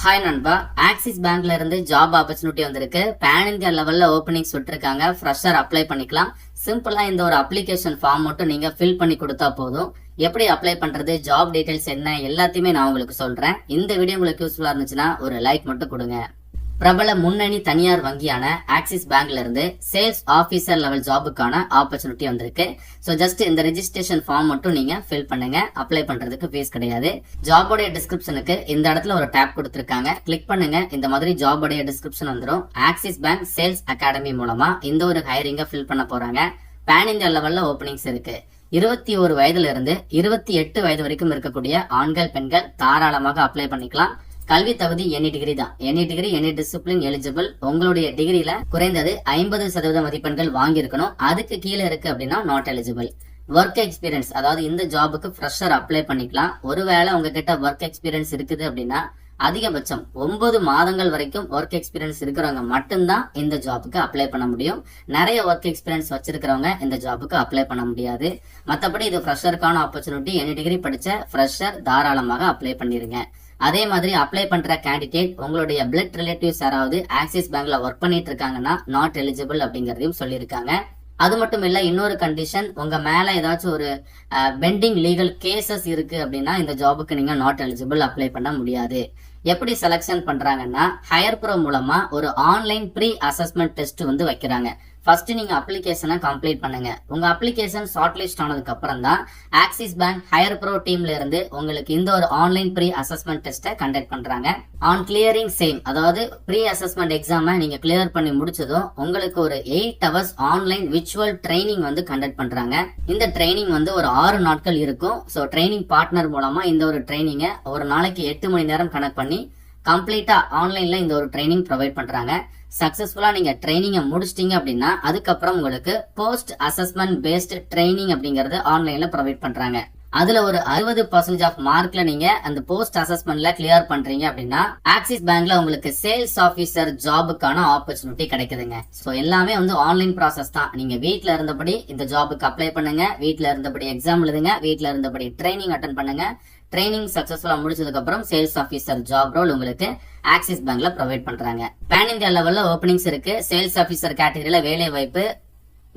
Hi நண்பா, axis பேங்க்ல இருந்து ஜாப் ஆப்பர்ச்சுனிட்டி வந்திருக்கு. பேன் இந்தியா லெவல்ல ஓப்பனிங்ஸ் விட்டுருக்காங்க. ஃப்ரெஷர் அப்ளை பண்ணிக்கலாம். சிம்பிளா இந்த ஒரு அப்ளிகேஷன் ஃபார்ம் மட்டும் நீங்க ஃபில் பண்ணி கொடுத்தா போதும். எப்படி அப்ளை பண்றது, ஜாப் டீடைல்ஸ் என்ன, எல்லாத்தையுமே நான் உங்களுக்கு சொல்றேன். இந்த வீடியோ உங்களுக்கு யூஸ்ஃபுல்லா இருந்துச்சுன்னா ஒரு லைக் மட்டும் கொடுங்க. பிரபல முன்னணி தனியார் வங்கியான ஆக்சிஸ் பேங்க்ல இருந்து சேல்ஸ் ஆபீசர் லெவல் ஜாபுக்கான ஆப்பர்ச்சுனிட்டி வந்திருக்கு. சோ ஜஸ்ட் இந்த ரெஜிஸ்ட்ரேஷன் ஃபார்ம் மட்டும் நீங்க ஃபில் பண்ணுங்க. அப்ளை பண்றதுக்கு ஃபீஸ் கிடையாது. ஜாபோடைய டிஸ்கிரிப்ஷனுக்கு இந்த இடத்துல ஒரு டேப் கொடுத்திருக்காங்க. கிளிக் பண்ணுங்க. இந்த மாதிரி ஜாபோடைய டிஸ்கிரிப்ஷன் வந்துடும். ஆக்சிஸ் பேங்க் சேல்ஸ் அகாடமி மூலமா இந்த ஒரு ஹைரிங்க ஃபில் பண்ண போறாங்க. பேன் இந்தியா லெவல்ல ஓப்பனிங்ஸ் இருக்கு. 21 வயதுல இருந்து 28 வயது வரைக்கும் இருக்கக்கூடிய ஆண்கள் பெண்கள் தாராளமாக அப்ளை பண்ணிக்கலாம். கல்வி தகுதி எனி டிகிரி தான். Any degree any discipline eligible. உங்களுடைய டிகிரியில குறைந்தது 50% மதிப்பெண்கள் வாங்கியிருக்கணும். அதுக்கு கீழே இருக்கு அப்படின்னா நாட் எலிஜிபிள். ஒர்க் எக்ஸ்பீரியன்ஸ், அதாவது இந்த ஜாபுக்கு ஃப்ரெஷர் அப்ளை பண்ணிக்கலாம். ஒருவேளை உங்ககிட்ட ஒர்க் எக்ஸ்பீரியன்ஸ் இருக்குது அப்படின்னா அதிகபட்சம் 9 மாதங்கள் வரைக்கும் ஒர்க் எக்ஸ்பீரியன்ஸ் இருக்கிறவங்க மட்டும்தான் இந்த ஜாபுக்கு அப்ளை பண்ண முடியும். நிறைய ஒர்க் எக்ஸ்பீரியன்ஸ் வச்சிருக்கிறவங்க இந்த ஜாபுக்கு அப்ளை பண்ண முடியாது. மற்றபடி இது ஃப்ரெஷருக்கான ஆப்பர்ச்சுனிட்டி. எனி டிகிரி படிச்ச ஃப்ரெஷர் தாராளமாக அப்ளை பண்ணிருங்க. அதே மாதிரி அப்ளை பண்ற கேண்டிடேட் உங்களுடைய பிளட் ரிலேட்டிவ்ஸ் யாராவது ஆக்சிஸ் பேங்க்ல ஒர்க் பண்ணிட்டு இருக்காங்கன்னா நாட் எலிஜிபிள் அப்படிங்கறதையும் சொல்லியிருக்காங்க. அது மட்டும் இல்ல, இன்னொரு கண்டிஷன், உங்க மேல ஏதாச்சும் ஒரு பெண்டிங் லீகல் கேசஸ் இருக்கு அப்படின்னா இந்த ஜாபுக்கு நீங்க நாட் எலிஜிபிள் அப்ளை பண்ண முடியாது. எப்படி செலக்ஷன் பண்றாங்கன்னா ஹையர் ப்ரோ மூலமா ஒரு ஆன்லைன் ப்ரீ அசஸ்மெண்ட் டெஸ்ட் வந்து வைக்கிறாங்க. ஃபர்ஸ்ட் நீங்க அப்ளிகேஷனை கம்ப்ளீட் பண்ணுங்க. உங்க அப்ளிகேஷன் ஷார்ட் லிஸ்ட் ஆனதுக்கு அப்புறம் தான் ஆக்சிஸ் பேங்க் ஹையர் ப்ரோ டீம்ல இருந்து உங்களுக்கு இந்த ஒரு ஆன்லைன் ப்ரீ அசஸ்மெண்ட் டெஸ்ட்டை கண்டக்ட் பண்றாங்க. ஆன் கிளியரிங் சேம், அதாவது ப்ரீ அசஸ்மெண்ட் எக்ஸாமை நீங்க கிளியர் பண்ணி முடிச்சதும் உங்களுக்கு ஒரு 8 hours ஆன்லைன் விர்ச்சுவல் ட்ரைனிங் வந்து கண்டக்ட் பண்றாங்க. இந்த ட்ரைனிங் வந்து ஒரு 6 நாட்கள் இருக்கும். ஸோ ட்ரைனிங் பார்ட்னர் மூலமா இந்த ஒரு ட்ரைனிங்கை ஒரு நாளைக்கு 8 மணி நேரம் கனெக்ட் பண்ணி கம்ப்ளீட்டா ஆன்லைன்ல இந்த ஒரு ட்ரைனிங் ப்ரொவைட் பண்றாங்க. சக்சஸ்ஃபுல்லா நீங்க ட்ரைனிங்கை முடிச்சிட்டீங்க அப்படின்னா அதுக்கப்புறம் உங்களுக்கு போஸ்ட் அசஸ்மெண்ட் பேஸ்ட் ட்ரைனிங் அப்படிங்கறது ஆன்லைன்ல ப்ரொவைட் பண்றாங்க. அதுல ஒரு 60% ஆஃப் மார்க்ல நீங்க அந்த போஸ்ட் அசஸ்மெண்ட்ல கிளியர் பண்றீங்க அப்படின்னா ஆக்சிஸ் பேங்க்ல உங்களுக்கு சேல்ஸ் ஆபீசர் ஜாபுக்கான ஆப்பர்ச்சுனிட்டி கிடைக்குதுங்க. சோ எல்லாமே வந்து ஆன்லைன் ப்ராசஸ் தான். நீங்க வீட்ல இருந்தபடி இந்த ஜாபுக்கு அப்ளை பண்ணுங்க. வீட்ல இருந்தபடி எக்ஸாம் எழுதுங்க. வீட்ல இருந்தபடி ட்ரைனிங் அட்டென்ட் பண்ணுங்க. ட்ரைனிங் சக்சஸ்ஃபுல்லா முடிச்சதுக்கு அப்புறம் சேல்ஸ் ஆபீசர் ஜாப் ரோல் உங்களுக்கு ஆக்சிஸ் பேங்க்ல ப்ரொவைட் பண்றாங்க. பேன் இந்தியா லெவல்ல ஓப்பனிங்ஸ் இருக்கு. சேல்ஸ் ஆபீசர் கேட்டகரியில வேலை வாய்ப்பு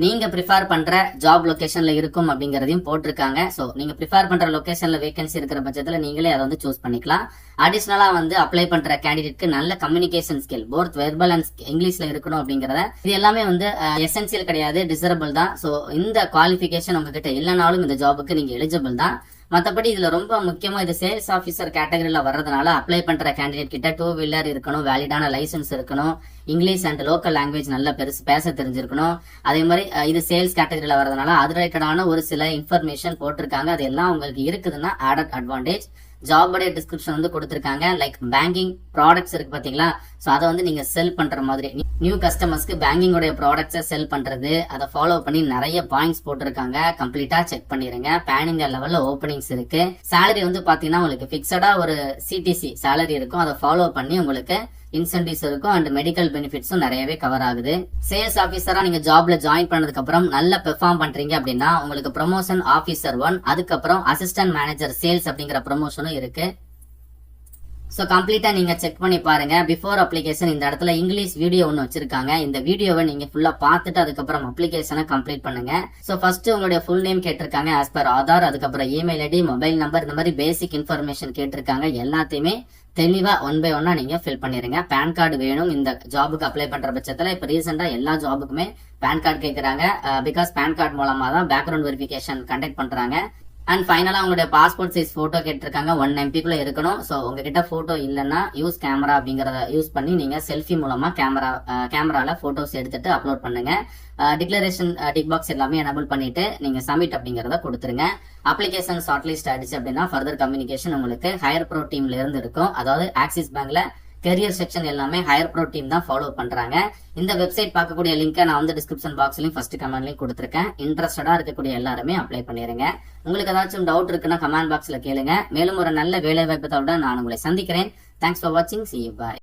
நீங்க ப்ரிஃபர் பண்ற ஜாப் லொகேஷன்ல இருக்கும் அப்படிங்கறதையும் போட்டிருக்காங்க. சோ நீங்க ப்ரிஃபர் பண்ற லொகேஷன்ல வேகன்சி இருக்கிற பட்சத்துல நீங்களே அதை வந்து சூஸ் பண்ணிக்கலாம். அடிஷனலா வந்து அப்ளை பண்ற கேண்டிடேட்க்கு நல்ல communication skill both verbal and இங்கிலீஷ்ல இருக்கணும் அப்படிங்கறத, இது எல்லாமே வந்து எசென்சியல் கிடையாது, டிசரபிள் தான். சோ இந்த குவாலிஃபிகேஷன் உங்ககிட்ட இல்லைனாலும் இந்த ஜாபுக்கு நீங்க எலிஜிபிள் தான். மற்றபடி இதுல ரொம்ப முக்கியமா இது சேல்ஸ் ஆபீசர் கேட்டகரியில வர்றதுனால அப்ளை பண்ற கேண்டிடேட் கிட்ட 2 வீலர் இருக்கணும், வேலிடான லைசன்ஸ் இருக்கணும், இங்கிலீஷ் அண்ட் லோக்கல் லாங்குவேஜ் நல்லா பேச தெரிஞ்சிருக்கணும். அதே மாதிரி இது சேல்ஸ் கேட்டகரியில வர்றதுனால அது ரிலேட்டடான ஒரு சில இன்ஃபர்மேஷன் போட்டிருக்காங்க. அது எல்லாம் உங்களுக்கு இருக்குதுன்னா ஆடட் அட்வான்டேஜ். ஜாபோடைய டிஸ்கிரிப்ஷன் வந்து கொடுத்திருக்காங்க. லைக் பேங்கிங் ப்ராடக்ட்ஸ் இருக்கு பாத்தீங்களா, சோ அதை வந்து நீங்க செல் பண்ற மாதிரி நியூ கஸ்டமர்ஸ்க்கு பேங்கிங்கோட ப்ராடக்ட்ஸை செல் பண்றது, அதை ஃபாலோ பண்ணி நிறைய பாயிண்ட்ஸ் போட்டிருக்காங்க. கம்ப்ளீட்டா செக் பண்ணிருங்க. பேன் இந்தியா லெவல்ல ஓப்பனிங்ஸ் இருக்கு. சேலரி வந்து பாத்தீங்கன்னா உங்களுக்கு பிக்சடா ஒரு சிடிசி சேலரி இருக்கும். அதை ஃபாலோ பண்ணி உங்களுக்கு இன்சென்டிவ்ஸ் இருக்கும் அண்ட் மெடிக்கல் பெனிஃபிட்ஸும் நிறையவே கவர் ஆகுது. சேல்ஸ் ஆபீசரா நீங்க ஜாப்ல ஜாயின் பண்ணதுக்கு அப்புறம் நல்ல பெர்ஃபார்ம் பண்றீங்க அப்படின்னா உங்களுக்கு ப்ரொமோஷன் ஆபீசர் 1, அதுக்கப்புறம் அசிஸ்டன்ட் மேனேஜர் சேல்ஸ் அப்படிங்கிற ப்ரொமோஷனும் இருக்கு. சோ கம்ப்ளீட்டா நீங்க செக் பண்ணி பாருங்க. பிஃபோர் அப்ளிகேஷன் இந்த இடத்துல இங்கிலீஷ் வீடியோ ஒன்னு வச்சிருக்காங்க. இந்த வீடியோவை நீங்க ஃபுல்லா பார்த்துட்டு அதுக்கப்புறம் அப்ளிகேஷனை கம்ப்ளீட் பண்ணுங்க. சோ ஃபர்ஸ்ட் உங்களுடைய ஃபுல் நேம் கேட்டிருக்காங்க ஆஸ் பர் ஆதார், அதுக்கப்புறம் இமெயில் ஐடி, மொபைல் நம்பர், இந்த மாதிரி பேசிக் இன்ஃபர்மேஷன் கேட்டிருக்காங்க. எல்லாத்தையுமே தெளிவா 1 by 1 நீங்க ஃபில் பண்ணிருங்க. பேன் கார்டு வேணும் இந்த ஜாபுக்கு அப்ளை பண்ற பட்சத்துல. இப்ப ரீசெண்டா எல்லா ஜாபுக்குமே பேன் கார்டு கேட்கறாங்க. பிகாஸ் பேன் கார்டு மூலமா தான் பேக்ரவுண்ட் வெரிஃபிகேஷன் கண்டக்ட் பண்றாங்க. அண்ட் ஃபைனலா உங்களுடைய பாஸ்போர்ட் சைஸ் போட்டோ கேட்டிருக்காங்க. 1 MB இருக்கணும். சோ உங்ககிட்ட போட்டோ இல்லைன்னா யூஸ் கேமரா அப்படிங்கறத யூஸ் பண்ணி நீங்க செல்ஃபி மூலமா கேமரால போட்டோஸ் எடுத்துட்டு அப்லோட் பண்ணுங்க. டிக்ளரேஷன் டிக் பாக்ஸ் எல்லாமே எனபிள் பண்ணிட்டு நீங்க சப்மிட் அப்படிங்கறத கொடுத்துருங்க. அப்ளிகேஷன் ஷார்ட் லிஸ்ட் ஆயிடுச்சு அப்படின்னா ஃபர்தர் கம்யூனிகேஷன் உங்களுக்கு ஹையர் ப்ரோ டீம்ல இருந்து இருக்கும். அதாவது ஆக்சிஸ் பேங்க்ல கெரியர் செக்ஷன் எல்லாமே ஹையர் ப்ரோ டீம் தான் ஃபாலோ பண்றாங்க. இந்த வெப்சைட் பார்க்கக்கூடிய லிங்கை நான் வந்து டிஸ்கிரிப்ஷன் பாக்ஸ்லயும் ஃபர்ஸ்ட் கமெண்ட்லயும் கொடுத்துருக்கேன். இன்ட்ரெஸ்டடா இருக்கக்கூடிய எல்லாருமே அப்ளை பண்ணிருங்க. உங்களுக்கு ஏதாச்சும் டவுட் இருக்குன்னா கமெண்ட் பாக்ஸ்ல கேளுங்க. மேலும் ஒரு நல்ல வேலை வாய்ப்பு தவிர நான் உங்களை சந்திக்கிறேன். தேங்க்ஸ் ஃபார் வாட்சிங். See you. Bye.